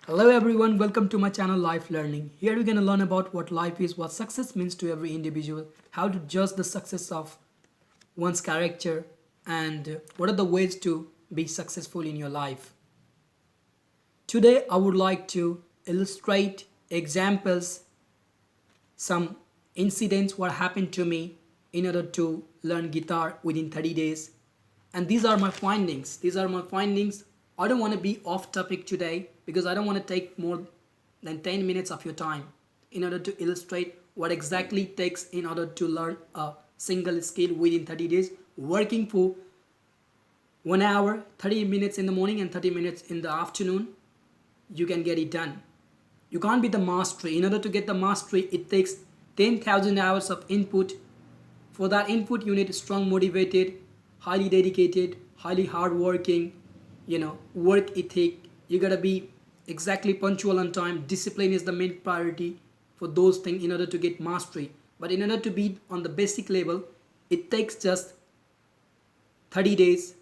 Hello everyone, welcome to my channel Life Learning. Here we're gonna learn about what life is, what success means to every individual, how to judge the success of one's character, and what are the ways to be successful in your life. Today I would like to illustrate examples, some incidents what happened to me in order to learn guitar within 30 days. And these are my findings. I don't want to be off topic today because I don't want to take more than 10 minutes of your time in order to illustrate what exactly it takes in order to learn a single skill within 30 days, working for 1 hour, 30 minutes in the morning and 30 minutes in the afternoon. You can get it done. You can't be the mastery. In order to get the mastery, it takes 10,000 hours of input. For that input, you need strong, motivated, highly dedicated, highly hardworking, work ethic. You gotta be exactly punctual on time. Discipline is the main priority for those things in order to get mastery. But in order to be on the basic level, it takes just 30 days,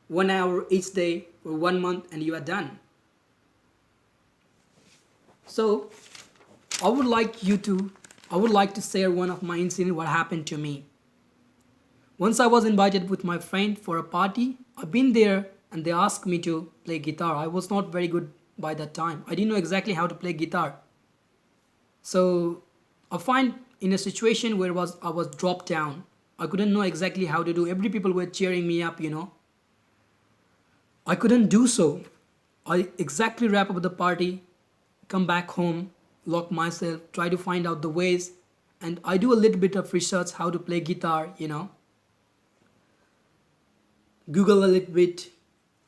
1 hour each day for 1 month, and you are done. So I would like to share one of my incident what happened to me. Once I was invited with my friend for a party. I've been there and they asked me to play guitar. I was not very good by that time. I didn't know exactly how to play guitar. So I find in a situation where I was dropped down. I couldn't know exactly how to do. Every people were cheering me up. I couldn't do so. I exactly wrap up the party, come back home, lock myself, try to find out the ways, and I do a little bit of research how to play guitar. Google a little bit,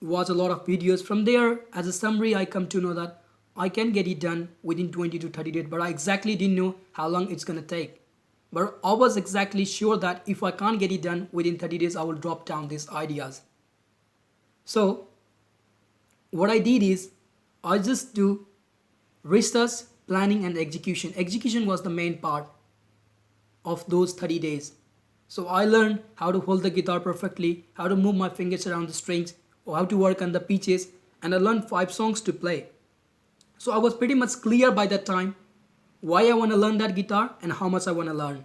watch a lot of videos. From there, as a summary, I come to know that I can get it done within 20 to 30 days, but I exactly didn't know how long it's gonna take. But I was exactly sure that if I can't get it done within 30 days, I will drop down these ideas. So what I did is I just do research, planning, and execution. Execution was the main part of those 30 days. So I learned how to hold the guitar perfectly, how to move my fingers around the strings, or how to work on the pitches, and I learned 5 songs to play. So I was pretty much clear by that time why I want to learn that guitar and how much I want to learn.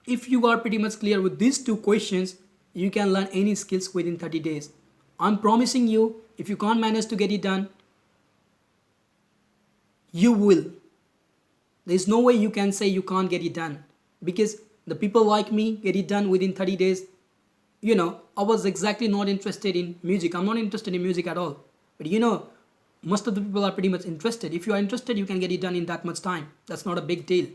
If you are pretty much clear with these two questions, you can learn any skills within 30 days. I'm promising you, if you can't manage to get it done, you will. There's no way you can say you can't get it done because the people like me get it done within 30 days. I was exactly not interested in music. I'm not interested in music at all. But most of the people are pretty much interested. If you are interested, you can get it done in that much time. That's not a big deal.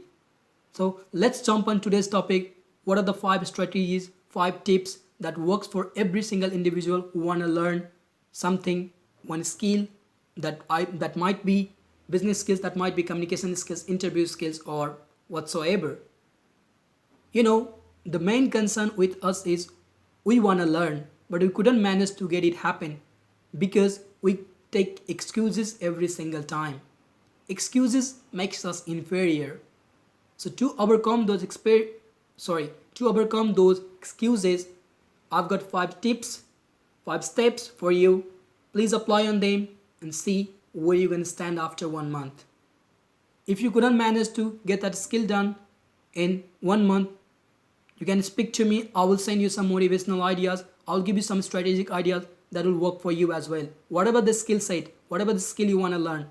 So let's jump on today's topic. What are the 5 strategies, 5 tips that works for every single individual who want to learn something, one skill that might be business skills, that might be communication skills, interview skills, or whatsoever. The main concern with us is we want to learn, but we couldn't manage to get it happen because we take excuses every single time. Excuses makes us inferior. So to overcome to overcome those excuses, I've got 5 tips, 5 steps for you. Please apply on them and see where you're going to stand after 1 month. If you couldn't manage to get that skill done in 1 month, you can speak to me. I will send you some motivational ideas. I'll give you some strategic ideas that will work for you as well. Whatever the skill set, whatever the skill you want to learn,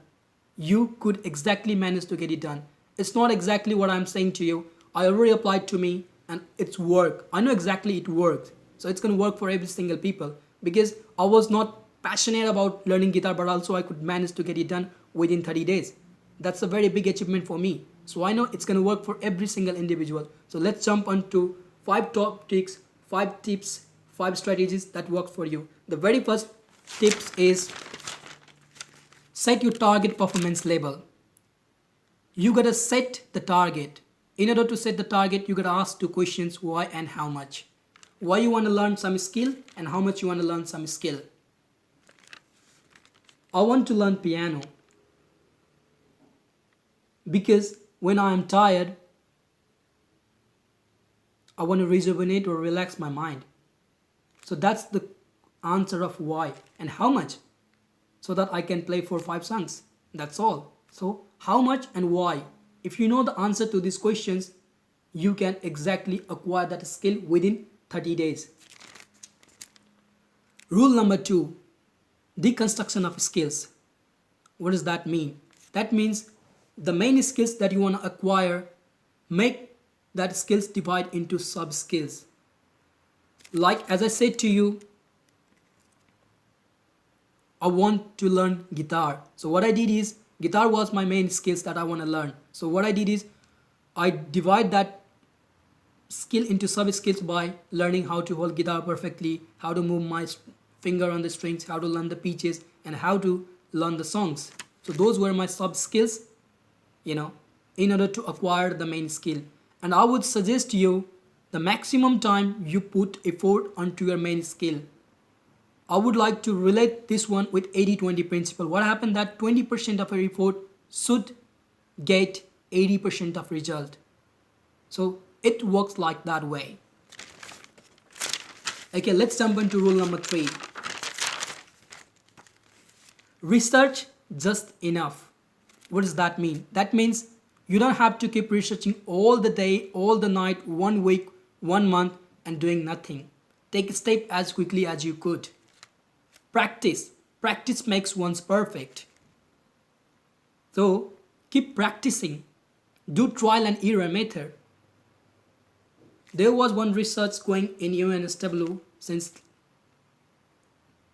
you could exactly manage to get it done. It's not exactly what I'm saying to you. I already applied to me and it's work. I know exactly it worked. So it's going to work for every single people because I was not passionate about learning guitar, but also I could manage to get it done within 30 days. That's a very big achievement for me. So I know it's going to work for every single individual. So let's jump on to 5 top tricks, 5 tips, 5 strategies that work for you. The very first tips is set your target performance level. You gotta set the target. In order to set the target, you gotta ask 2 questions: why and how much. Why you want to learn some skill and how much you want to learn some skill. I want to learn piano because when I am tired, I want to rejuvenate or relax my mind. So that's the answer of why. And how much? so that I can play 4 5 songs. That's all. So how much and why? If you know the answer to these questions, you can exactly acquire that skill within 30 days. Rule number 2, deconstruction of skills. What does that mean? That means the main skills that you want to acquire, make that skills divide into sub skills. Like as I said to you, I want to learn guitar. So what I did is, guitar was my main skills that I want to learn. So what I did is, I divide that skill into sub skills by learning how to hold guitar perfectly, how to move my finger on the strings, how to learn the pitches, and how to learn the songs. So those were my sub skills, in order to acquire the main skill. And I would suggest you the maximum time you put effort onto your main skill. I would like to relate this one with 80-20 principle. What happened that 20% of your effort should get 80% of result. So it works like that way. Okay, let's jump into rule number 3. Research just enough. What does that mean? That means you don't have to keep researching all the day, all the night, 1 week, 1 month and doing nothing. Take a step as quickly as you could. Practice. Practice makes one perfect. So keep practicing. Do trial and error method. There was one research going in UNSW since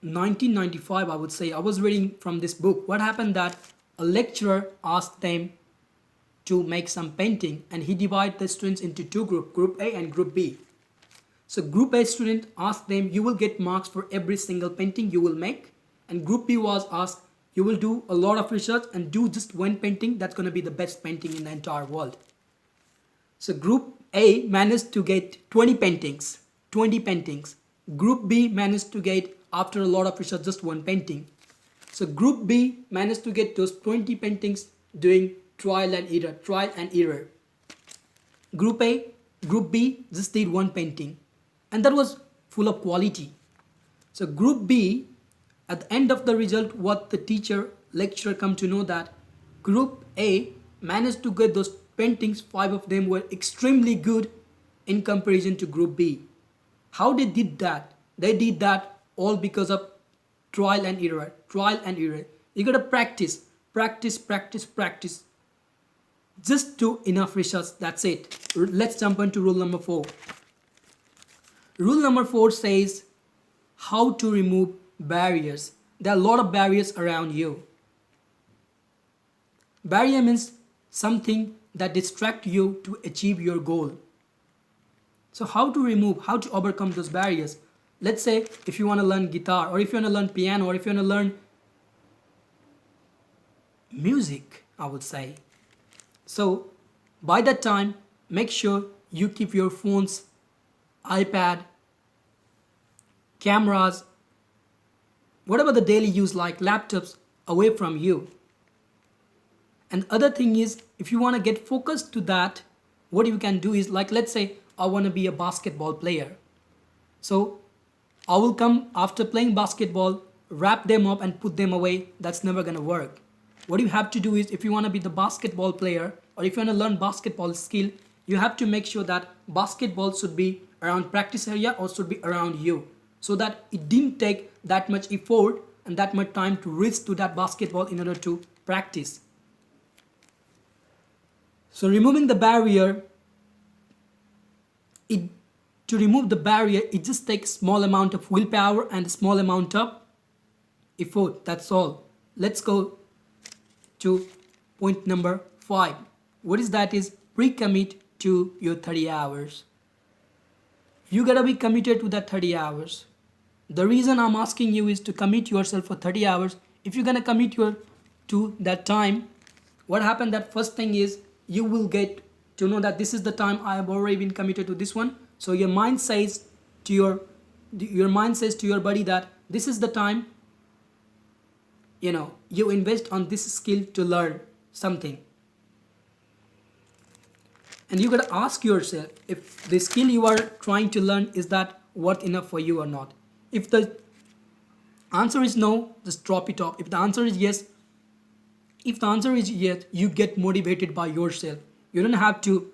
1995, I would say. I was reading from this book. What happened that a lecturer asked them to make some painting, and he divided the students into 2 groups, Group A and Group B. So Group A student asked them, you will get marks for every single painting you will make. And Group B was asked, you will do a lot of research and do just 1 painting that's going to be the best painting in the entire world. So Group A managed to get 20 paintings. Group B managed to get, after a lot of research, just 1 painting. So Group B managed to get those 20 paintings doing trial and error. Group A, Group B just did 1 painting. And that was full of quality. So Group B, at the end of the result, what the lecturer come to know that Group A managed to get those paintings, 5 of them were extremely good in comparison to Group B. How they did that? They did that all because of trial and error. You gotta practice. Just do enough research, that's it. Let's jump into rule number 4. Rule number 4 says how to remove barriers. There are a lot of barriers around you. Barrier means something that distracts you to achieve your goal. So how to overcome those barriers? Let's say if you want to learn guitar, or if you want to learn piano, or if you want to learn music, I would say. So by that time, make sure you keep your phones, iPad, cameras, whatever the daily use like laptops, away from you. And the other thing is, if you want to get focused to that, what you can do is, like, let's say I want to be a basketball player. So I will come after playing basketball, wrap them up and put them away. That's never going to work. What you have to do is, if you want to be the basketball player, or if you want to learn basketball skill, you have to make sure that basketball should be around practice area or should be around you, so that it didn't take that much effort and that much time to reach to that basketball in order to practice. So removing the barrier, to remove the barrier, it just takes small amount of willpower and a small amount of effort. That's all. Let's go to point number 5. What is that? Is pre-commit to your 30 hours. You gotta be committed to that 30 hours. The reason I'm asking you is to commit yourself for 30 hours. If you're gonna commit to that time, what happened that first thing is, you will get to know that this is the time I have already been committed to this one. So your mind says to your body that this is the time, you invest on this skill to learn something. And you gotta ask yourself if the skill you are trying to learn, is that worth enough for you or not. If the Answer is no, just drop it off. If the answer is yes, you get motivated by yourself. You don't have to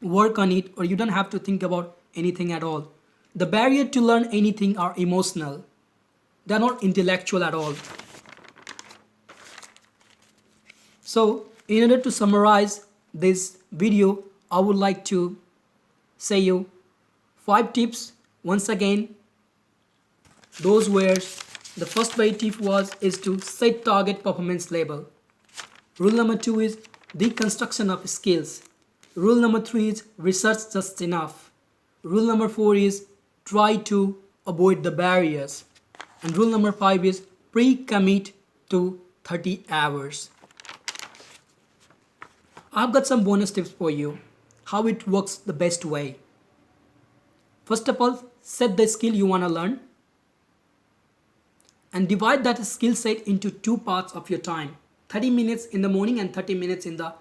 work on it, or you don't have to think about anything at all. The barrier to learn anything are emotional. They're not intellectual at all. So, in order to summarize this video, I would like to say you 5 tips. Once again, those were the first way tip is to set target performance level. Rule number 2 is deconstruction of skills. Rule number 3 is research just enough. Rule number 4 is try to avoid the barriers. And rule number 5 is pre-commit to 30 hours. I've got some bonus tips for you, how it works the best way. First of all, set the skill you want to learn and divide that skill set into 2 parts of your time. 30 minutes in the morning and 30 minutes in the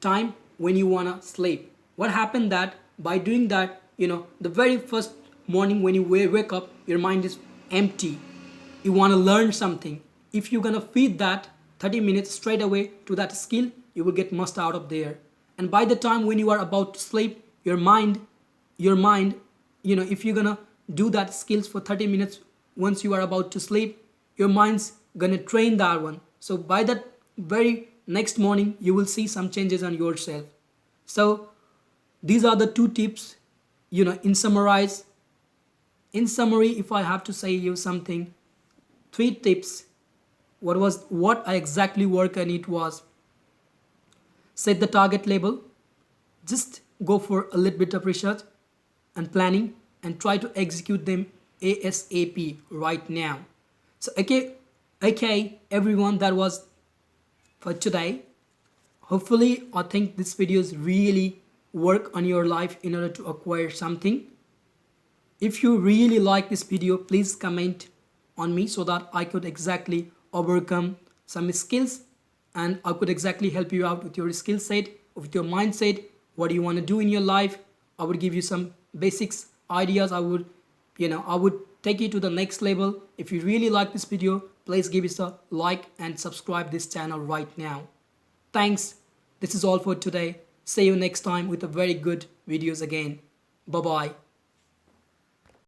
time when you want to sleep. What happened that by doing that, the very first morning when you wake up, your mind is empty. You want to learn something. If you're going to feed that 30 minutes straight away to that skill, you will get most out of there. And by the time when you are about to sleep, your mind, if you're going to do that skills for 30 minutes once you are about to sleep, your mind's going to train that one. So by that very next morning, you will see some changes on yourself. So these are the 2 tips, in summary, if I have to say you something, 3 tips. What I exactly work on it was set the target level, just go for a little bit of research and planning and try to execute them ASAP right now. So okay everyone, that was for today. Hopefully I think this videos really work on your life in order to acquire something. If you really like this video, please comment on me so that I could exactly overcome some skills and I could exactly help you out with your skill set, with your mindset, what do you want to do in your life. I would give you some basics, ideas. I would take you to the next level. If you really like this video, please give us a like and subscribe this channel right now. Thanks. This is all for today. See you next time with a very good videos again. Bye bye.